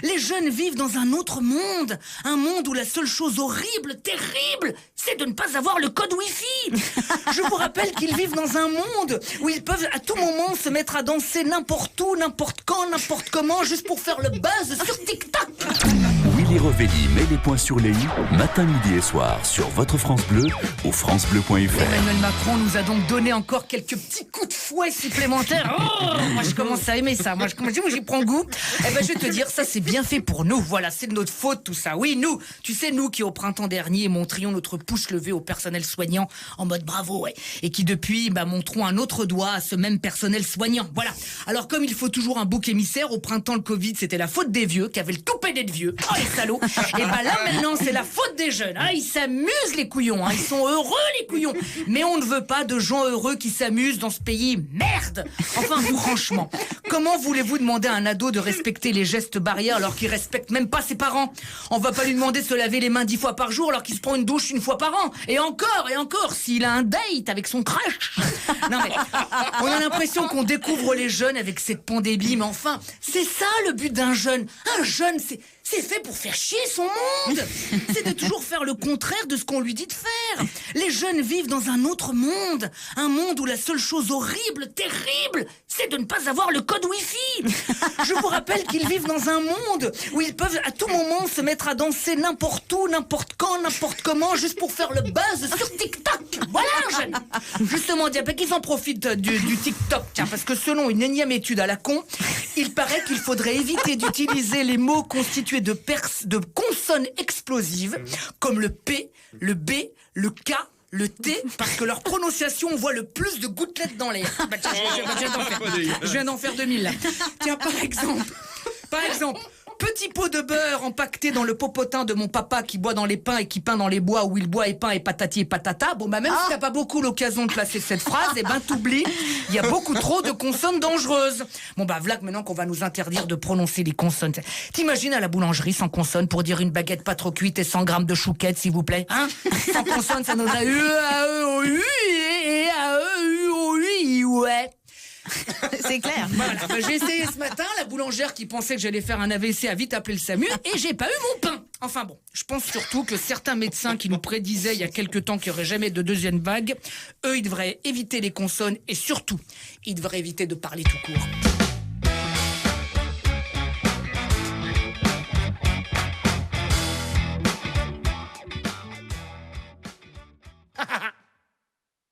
Les jeunes vivent dans un autre monde. Un monde où la seule chose horrible, terrible, c'est de ne pas avoir le code Wi-Fi. Je vous rappelle qu'ils vivent dans un monde où ils peuvent à tout moment se mettre à danser n'importe où, n'importe quand, n'importe comment, juste pour faire le buzz sur TikTok. Willy Revelli met les points sur les i, matin, midi et soir, sur votre France Bleu ou francebleu.fr. Emmanuel Macron nous a donc donné encore quelques petits coups de fouet supplémentaires. Oh, moi, je commence à aimer ça. Moi, j'y prends goût. Eh ben, je vais te dire, ça, c'est bien fait pour nous. Voilà, c'est de notre faute, tout ça. Oui, nous. Tu sais, nous qui, au printemps dernier, montrions notre pouce levé au personnel soignant en mode bravo, ouais. Et qui, depuis, montrons un autre doigt à ce même personnel soignant. Voilà. Alors, comme il faut toujours un bouc émissaire, au printemps, le Covid, c'était la faute des vieux qui avaient le toupet d'être vieux. Oh, les salauds. Et là, maintenant, c'est la faute des jeunes. Ils s'amusent, les couillons. Ils sont heureux, les couillons. Mais on ne veut pas de gens heureux qui s'amusent dans ce pays. Merde. Enfin, franchement, comment voulez-vous demander à un ado de respecter les gestes barrières alors qu'il respecte même pas ses parents? On va pas lui demander de se laver les mains 10 fois par jour alors qu'il se prend une douche une fois par an. Et encore, s'il a un date avec son crush. Non mais, on a l'impression qu'on découvre les jeunes avec cette pandémie. Mais enfin, c'est ça le but d'un jeune. Un jeune, c'est fait pour faire chier son monde. C'est de toujours faire le contraire de ce qu'on lui dit de faire. Les jeunes vivent dans un autre monde. Un monde où la seule chose horrible, terrible, c'est de ne pas avoir le code Wi-Fi. Je vous rappelle qu'ils vivent dans un monde où ils peuvent à tout moment se mettre à danser n'importe où, n'importe quand, n'importe comment, juste pour faire le buzz sur TikTok. Voilà, jeune. Justement, qu'ils en profitent du TikTok. Tiens, parce que selon une énième étude à la con, il paraît qu'il faudrait éviter d'utiliser les mots constitués de consonnes explosives comme le P, le B, le K, le T, parce que leur prononciation, on voit le plus de gouttelettes dans l'air. Je viens d'en faire 2000 là. Tiens, par exemple, petit pot de beurre empaqueté dans le popotin de mon papa qui boit dans les pins et qui peint dans les bois où il boit et peint et patati et patata. Bon, même si t'as pas beaucoup l'occasion de placer cette phrase, t'oublies, il y a beaucoup trop de consonnes dangereuses. Bon, voilà maintenant qu'on va nous interdire de prononcer les consonnes. T'imagines à la boulangerie sans consonne pour dire une baguette pas trop cuite et 100 grammes de chouquette, s'il vous plaît? Sans consonne, ça nous a ouais. C'est clair. Voilà, j'ai essayé ce matin, la boulangère qui pensait que j'allais faire un AVC a vite appelé le SAMU et j'ai pas eu mon pain. Enfin bon, je pense surtout que certains médecins qui nous prédisaient il y a quelques temps qu'il n'y aurait jamais de deuxième vague, eux, ils devraient éviter les consonnes et surtout, ils devraient éviter de parler tout court.